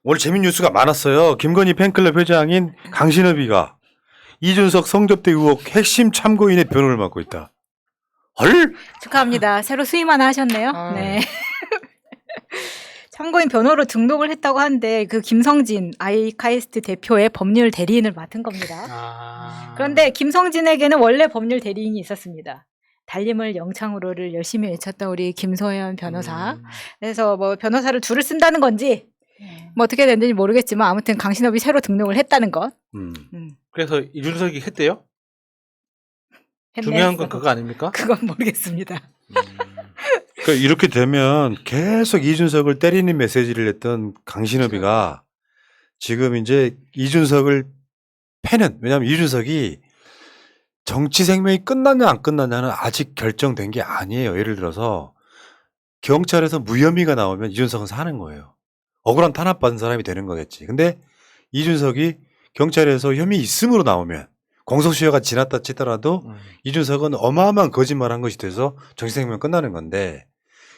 오늘 재밌는 뉴스가 많았어요. 김건희 팬클럽 회장인 강신업이가 이준석 성접대 의혹 핵심 참고인의 변호를 맡고 있다. 헐? 축하합니다. 새로 수임 하나 하셨네요. 아. 네. 참고인 변호로 등록을 했다고 하는데 그 김성진 아이카이스트 대표의 법률 대리인을 맡은 겁니다. 그런데 김성진에게는 원래 법률 대리인이 있었습니다. 달림을 영창으로를 열심히 외쳤던 우리 김소연 변호사. 그래서 뭐 변호사를 둘을 쓴다는 건지 뭐 어떻게 됐는지 모르겠지만 아무튼 강신업이 새로 등록을 했다는 것. 그래서 이준석이 했대요? 했네. 중요한 건 그거 아닙니까? 그건 모르겠습니다. 그러니까 이렇게 되면 계속 이준석을 때리는 메시지를 냈던 강신업이가 지금 이제 이준석을 패는, 왜냐하면 이준석이 정치 생명이 끝났냐 안 끝났냐는 아직 결정된 게 아니에요. 예를 들어서 경찰에서 무혐의가 나오면 이준석은 사는 거예요. 억울한 탄압받은 사람이 되는 거겠지. 근데 이준석이 경찰에서 혐의 있음으로 나오면 공소시효가 지났다 치더라도 이준석은 어마어마한 거짓말한 것이 돼서 정치 생명 끝나는 건데,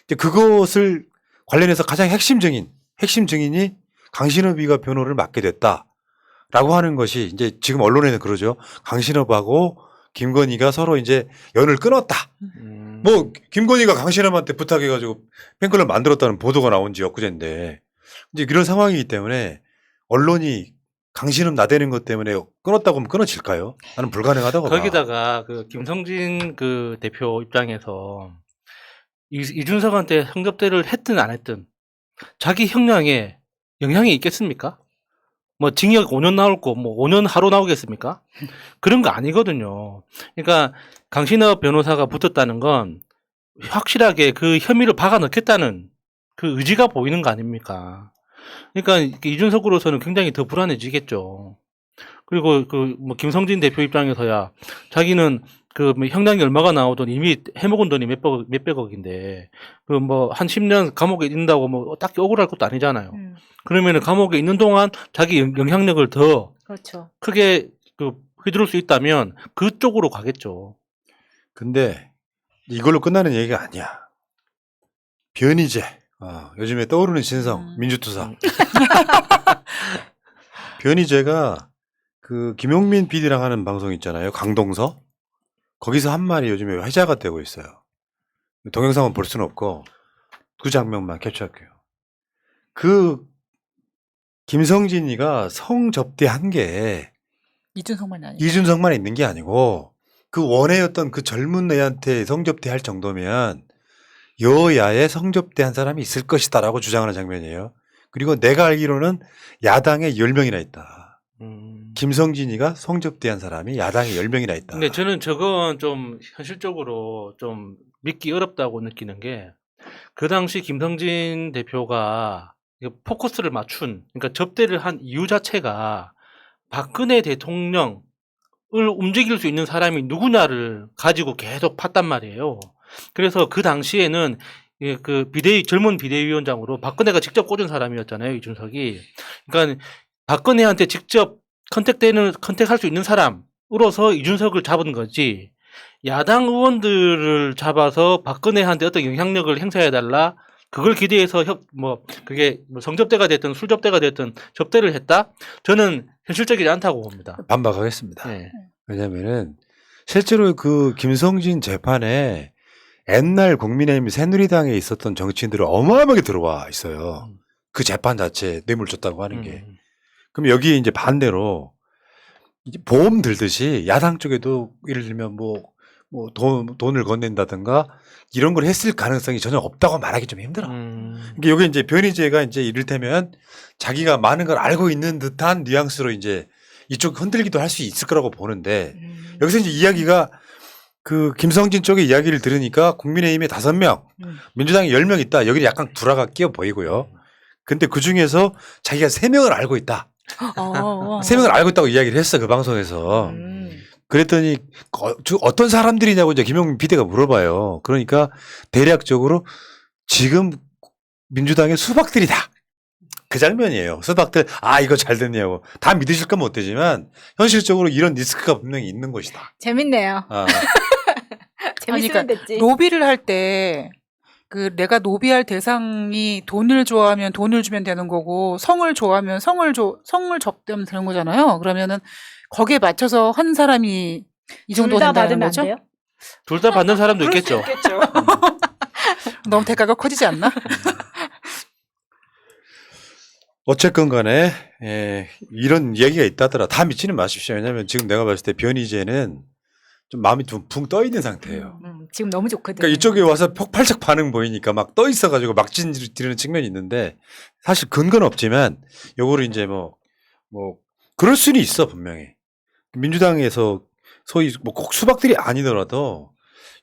이제 그것을 관련해서 가장 핵심 증인이 강신업이가 변호를 맡게 됐다라고 하는 것이 이제 지금 언론에는 그러죠. 강신업하고 김건희가 서로 이제 연을 끊었다. 뭐 김건희가 강신업한테 부탁해가지고 팬클럽 만들었다는 보도가 나온 지 엊그제인데, 이제 이런 상황이기 때문에 언론이 강신업 나대는 것 때문에 끊었다고 하면 끊어질까요? 나는 불가능하다고 봐. 거기다가 그 김성진 그 대표 입장에서 이준석한테 성접대를 했든 안 했든 자기 형량에 영향이 있겠습니까? 뭐 징역 5년 나올 거 뭐 5년 하루 나오겠습니까? 그런 거 아니거든요. 그러니까 강신업 변호사가 붙었다는 건 확실하게 그 혐의를 박아 넣겠다는 그 의지가 보이는 거 아닙니까? 그러니까 이준석으로서는 굉장히 더 불안해지겠죠. 그리고 그 뭐 김성진 대표 입장에서야 자기는 그 뭐 형량이 얼마가 나오든 이미 해먹은 돈이 몇백억인데 그 뭐 한 10년 감옥에 있는다고 뭐 딱히 억울할 것도 아니잖아요. 그러면은 감옥에 있는 동안 자기 영향력을 더 그렇죠. 크게 그 휘두를 수 있다면 그쪽으로 가겠죠. 근데 이걸로 끝나는 얘기가 아니야. 변희재. 요즘에 떠오르는 신성, 민주투사. 변희재가 그 김용민 PD랑 하는 방송 있잖아요. 강동서. 거기서 한 말이 요즘에 회자가 되고 있어요. 동영상은 볼 수는 없고 그 장면만 캡처할게요. 그 김성진이가 성접대한 게 이준석만 아니고. 이준석만 있는 게 아니고 그 원해였던 그 젊은 애한테 성접대할 정도면 여야에 성접대한 사람이 있을 것이다라고 주장하는 장면이에요. 그리고 내가 알기로는 야당에 10명이나 있다. 김성진이가 성접대한 사람이 야당에 10명이나 있다. 근데 저는 저건 좀 현실적으로 좀 믿기 어렵다고 느끼는 게 그 당시 김성진 대표가 포커스를 맞춘, 그러니까 접대를 한 이유 자체가 박근혜 대통령을 움직일 수 있는 사람이 누구냐를 가지고 계속 팠단 말이에요. 그래서 그 당시에는 그 젊은 비대위원장으로 박근혜가 직접 꽂은 사람이었잖아요, 이준석이. 그러니까 박근혜한테 직접 컨택할 수 있는 사람으로서 이준석을 잡은 거지, 야당 의원들을 잡아서 박근혜한테 어떤 영향력을 행사해달라, 그걸 기대해서 그게 뭐 성접대가 됐든 술접대가 됐든 접대를 했다? 저는 현실적이지 않다고 봅니다. 반박하겠습니다. 네. 왜냐면은 실제로 그 김성진 재판에 옛날 국민의힘 새누리당에 있었던 정치인들이 어마어마하게 들어와 있어요. 그 재판 자체에 뇌물 줬다고 하는 게. 그럼 여기에 이제 반대로 이제 보험 들듯이 야당 쪽에도 예를 들면 돈을 건넨다든가 이런 걸 했을 가능성이 전혀 없다고 말하기 좀 힘들어. 그러니까 여기 이제 변희재가 이제 이를테면 자기가 많은 걸 알고 있는 듯한 뉘앙스로 이제 이쪽 흔들기도 할 수 있을 거라고 보는데, 여기서 이제 이야기가 그 김성진 쪽의 이야기를 들으니까 국민의힘에 5명, 민주당에 10명 있다. 여기 약간 불화가 끼어 보이고요. 근데 그 중에서 자기가 3명을 알고 있다. 3명을 알고 있다고 이야기를 했어, 그 방송에서. 그랬더니 어떤 사람들이냐고 이제 김용민 PD가 물어봐요. 그러니까 대략적으로 지금 민주당의 수박들이다. 그 장면이에요. 수박들, 이거 잘 됐냐고. 다 믿으실 건 못 되지만 현실적으로 이런 리스크가 분명히 있는 것이다. 재밌네요. 재밌으면 그러니까 됐지. 로비를 할 때 그 내가 노비할 대상이 돈을 좋아하면 돈을 주면 되는 거고 성을 좋아하면 성을 접대면 되는 거잖아요. 그러면은 거기에 맞춰서 한 사람이 이 정도 둘 다 된다는 받으면 안 거죠? 돼요? 둘 다 받는 사람도 그럴 수 있겠죠. 있겠죠. 너무 대가가 커지지 않나? 어쨌건 간에 이런 얘기가 있다더라. 다 믿지는 마십시오. 왜냐하면 지금 내가 봤을 때 변희재는 좀 마음이 좀 붕 떠 있는 상태예요. 지금 너무 좋거든요. 그러니까 이쪽에 와서 폭발적 반응 보이니까 막 떠 있어가지고 막 진지르는 측면이 있는데 사실 근거는 없지만 요거를 이제 뭐 그럴 수는 있어 분명히. 민주당에서 소위 뭐 꼭 수박들이 아니더라도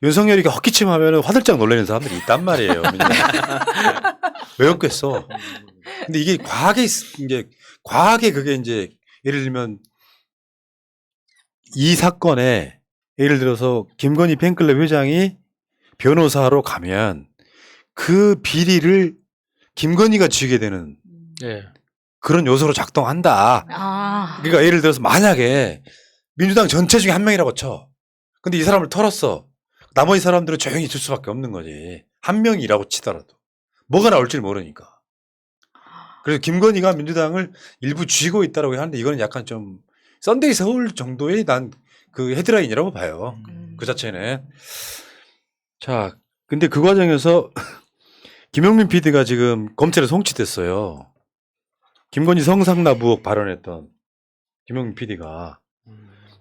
윤석열이가 헛기침 하면은 화들짝 놀라는 사람들이 있단 말이에요. 왜 없겠어? 근데 이게 과하게 그게 이제 예를 들면 이 사건에 예를 들어서 김건희 팬클럽 회장이 변호사로 가면 그 비리를 김건희가 지게 되는 예. 그런 요소로 작동한다. 아, 그러니까 예를 들어서 만약에 민주당 전체 중에 한 명이라고 쳐. 근데 이 사람을 털었어. 나머지 사람들은 조용히 있을 수밖에 없는 거지. 한 명이라고 치더라도. 뭐가 나올지 모르니까. 그래서 김건희가 민주당을 일부 쥐고 있다라고 하는데 이거는 약간 좀 썬데이 서울 정도의 난 그 헤드라인이라고 봐요. 그 자체는. 자, 근데 그 과정에서 김용민 PD가 지금 검찰에 송치됐어요. 김건희 성상납 의혹 발언했던 김용민 PD가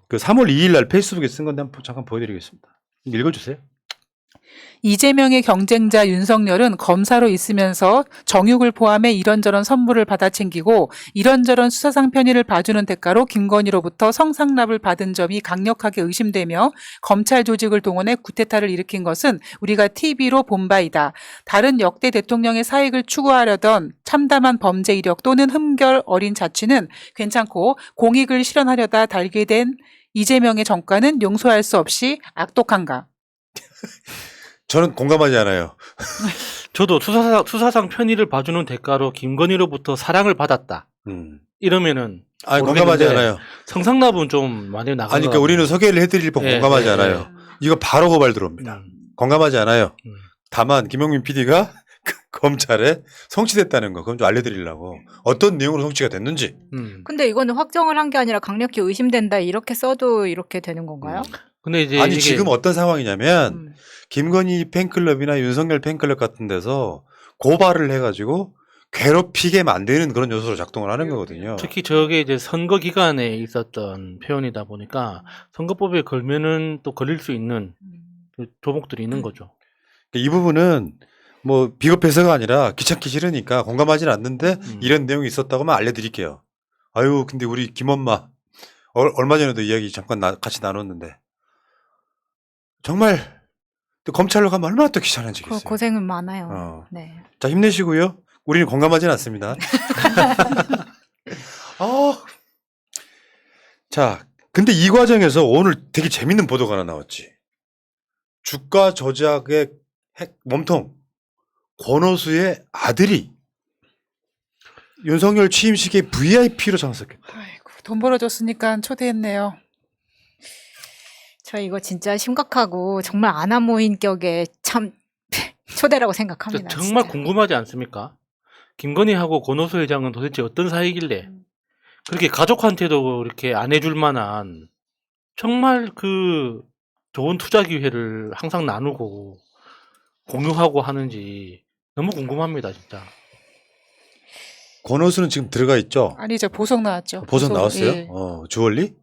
그 3월 2일 날 페이스북에 쓴 건데 한번 잠깐 보여드리겠습니다. 읽어주세요. 이재명의 경쟁자 윤석열은 검사로 있으면서 정육을 포함해 이런저런 선물을 받아 챙기고 이런저런 수사상 편의를 봐주는 대가로 김건희로부터 성상납을 받은 점이 강력하게 의심되며 검찰 조직을 동원해 구테타를 일으킨 것은 우리가 TV로 본 바이다. 다른 역대 대통령의 사익을 추구하려던 참담한 범죄 이력 또는 흠결 어린 자취는 괜찮고 공익을 실현하려다 달게 된 이재명의 정과는 용서할 수 없이 악독한가. 저는 공감하지 않아요. 저도 수사상 편의를 봐주는 대가로 김건희로부터 사랑을 받았다. 이러면은 아니, 공감하지 모르겠는데 않아요. 성상납은 좀 많이 나간 아니, 그러니까 우리는 소개를 해드릴 뻔 예, 공감하지 예, 않아요. 이거 바로 고발 들어옵니다. 공감하지 않아요. 다만 김용민 PD가 검찰에 송치됐다는 거 그건 좀 알려드리려고 어떤 내용으로 송치가 됐는지. 근데 이거는 확정을 한 게 아니라 강력히 의심된다 이렇게 써도 이렇게 되는 건가요? 근데 이제 아니 이게 지금 어떤 상황이냐면 김건희 팬클럽이나 윤석열 팬클럽 같은 데서 고발을 해가지고 괴롭히게 만드는 그런 요소로 작동을 하는 거거든요. 특히 저게 이제 선거 기간에 있었던 표현이다 보니까 선거법에 걸면은 또 걸릴 수 있는 그 조목들이 있는 거죠. 이 부분은 뭐 비겁해서가 아니라 귀찮기 싫으니까 공감하지는 않는데 이런 내용이 있었다고만 알려드릴게요. 아유 근데 우리 김엄마 얼마 전에도 이야기 잠깐 같이 나눴는데 정말 또 검찰로 가면 얼마나 또 귀찮아지겠어요. 고생은 많아요. 네. 자 힘내시고요. 우리는 공감하지는 않습니다. 자 근데 이 과정에서 오늘 되게 재밌는 보도가 하나 나왔지. 주가 조작의 몸통 권오수의 아들이 윤석열 취임식에 VIP로 참석했다. 아이고, 돈 벌어줬으니까 초대했네요. 저 이거 진짜 심각하고 정말 아나무인격의 참 초대라고 생각합니다. 정말 진짜. 궁금하지 않습니까? 김건희하고 권오수 회장은 도대체 어떤 사이길래 그렇게 가족한테도 이렇게 안 해줄 만한 정말 그 좋은 투자 기회를 항상 나누고 공유하고 하는지 너무 궁금합니다, 진짜. 권오수는 지금 들어가 있죠? 아니죠, 보석 나왔죠. 보석 나왔어요? 예. 주얼리?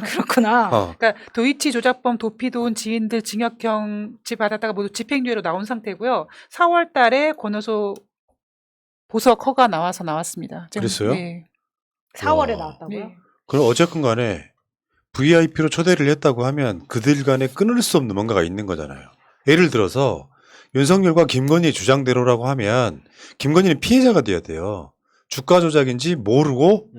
그렇구나. 그러니까 도이치 조작범 도피도운 지인들 징역형치 받았다가 모두 집행유예로 나온 상태고요. 4월 달에 권오수 보석 허가 나왔습니다. 지금, 그랬어요? 예. 4월에 와. 나왔다고요? 네. 그럼 어쨌건 간에 VIP로 초대를 했다고 하면 그들 간에 끊을 수 없는 뭔가가 있는 거잖아요. 예를 들어서 윤석열과 김건희의 주장대로라고 하면 김건희는 피해자가 돼야 돼요. 주가 조작인지 모르고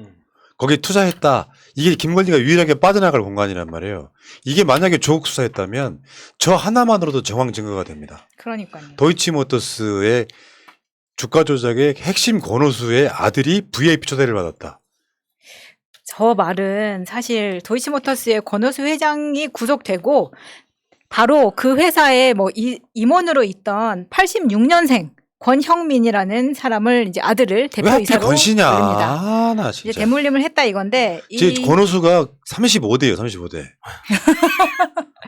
거기에 투자했다. 이게 김건희가 유일하게 빠져나갈 공간이란 말이에요. 이게 만약에 조국 수사했다면 저 하나만으로도 정황 증거가 됩니다. 그러니까요. 도이치모터스의 주가 조작의 핵심 권오수의 아들이 VIP 초대를 받았다. 저 말은 사실 도이치모터스의 권오수 회장이 구속되고 바로 그 회사에 뭐 임원으로 있던 86년생 권형민이라는 사람을 이제 아들을 왜 하필 대표이사로 권씨냐? 올립니다. 아, 나 이제 진짜. 대물림을 했다 이건데 제 권호수가 35대예요, 35대.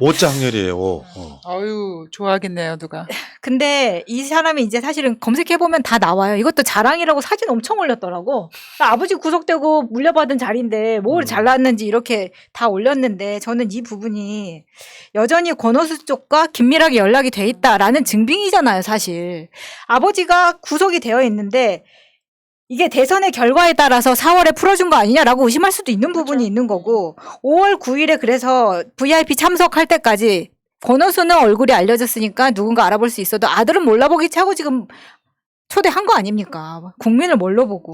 5자 학렬이에요. 5. 아유, 좋아하겠네요, 누가. 근데 이 사람이 이제 사실은 검색해 보면 다 나와요. 이것도 자랑이라고 사진 엄청 올렸더라고. 아버지 구속되고 물려받은 자리인데 뭘 잘났는지 이렇게 다 올렸는데 저는 이 부분이 여전히 권오수 쪽과 긴밀하게 연락이 돼 있다라는 증빙이잖아요, 사실. 아버지가 구속이 되어 있는데 이게 대선의 결과에 따라서 4월에 풀어준 거 아니냐라고 의심할 수도 있는 부분이 있는 거고 5월 9일에 그래서 VIP 참석할 때까지 권오수는 얼굴이 알려졌으니까 누군가 알아볼 수 있어도 아들은 몰라보기 차고 지금 초대한 거 아닙니까? 국민을 뭘로 보고.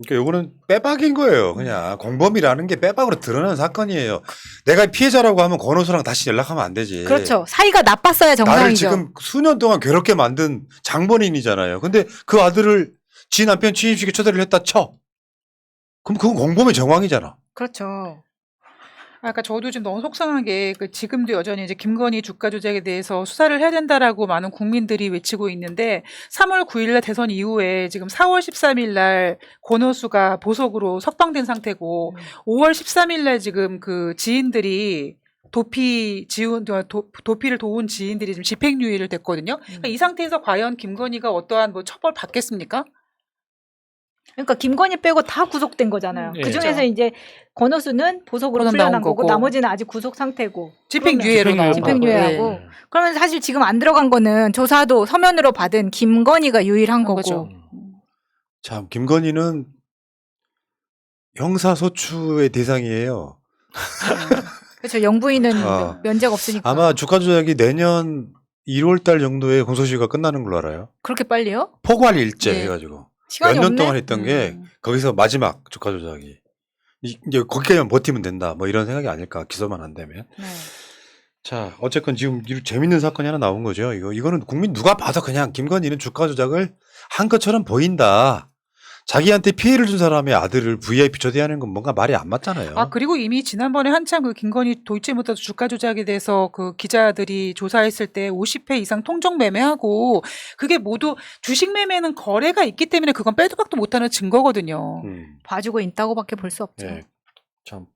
그러니까 요거는 빼박인 거예요. 그냥 공범이라는 게 빼박으로 드러난 사건이에요. 내가 피해자라고 하면 권오수랑 다시 연락하면 안 되지. 그렇죠. 사이가 나빴어야 나를 정상이죠. 지금 수년 동안 괴롭게 만든 장본인이잖아요. 근데 그 아들을 지 남편 취임식에 초대를 했다 쳐. 그럼 그건 공범의 정황이잖아. 그렇죠. 아까 저도 지금 너무 속상한 게 지금도 여전히 이제 김건희 주가 조작에 대해서 수사를 해야 된다라고 많은 국민들이 외치고 있는데 3월 9일날 대선 이후에 지금 4월 13일날 권오수가 보석으로 석방된 상태고 5월 13일날 지금 그 지인들이 도피를 도운 지인들이 지금 집행유예를 됐거든요. 그러니까 이 상태에서 과연 김건희가 어떠한 뭐 처벌 받겠습니까? 그러니까 김건희 빼고 다 구속된 거잖아요. 예. 그 중에서 이제 권오수는 보석으로 권은 풀려난 나온 거고 거고. 나머지는 아직 구속 상태고. 집행유예로 나온 거고. 집행유예하고. 예. 그러면 사실 지금 안 들어간 거는 조사도 서면으로 받은 김건희가 유일한 거고. 거죠. 참 김건희는 형사소추의 대상이에요. 그렇죠. 영부인은 아. 면제가 없으니까. 아마 주가 조작이 내년 1월 달 정도에 공소시효가 끝나는 걸로 알아요. 그렇게 빨리요? 포괄 일제 예. 해가지고 시간이 몇 년 없네. 동안 했던 게 거기서 마지막 주가 조작이 이제 거기까지만 버티면 된다. 뭐 이런 생각이 아닐까 기소만 안 되면. 네. 자 어쨌건 지금 재밌는 사건이 하나 나온 거죠. 이거는 국민 누가 봐도 그냥 김건희는 주가 조작을 한 것처럼 보인다. 자기한테 피해를 준 사람의 아들을 VIP 초대하는 건 뭔가 말이 안 맞잖아요. 아, 그리고 이미 지난번에 한참 그 김건희 도이치모터스 주가 조작에 대해서 그 기자들이 조사했을 때 50회 이상 통정 매매하고 그게 모두 주식 매매는 거래가 있기 때문에 그건 빼도 박도 못하는 증거거든요. 봐주고 있다고밖에 볼 수 없죠. 예. 참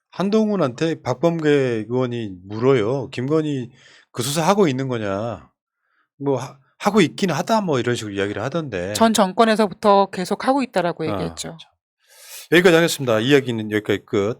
한동훈한테 박범계 의원이 물어요. 김건희 그 수사하고 있는 거냐. 뭐 하고 있긴 하다 뭐 이런 식으로 이야기를 하던데. 전 정권에서부터 계속 하고 있다라고 아, 얘기했죠. 여기까지 하겠습니다. 이야기는 여기까지 끝.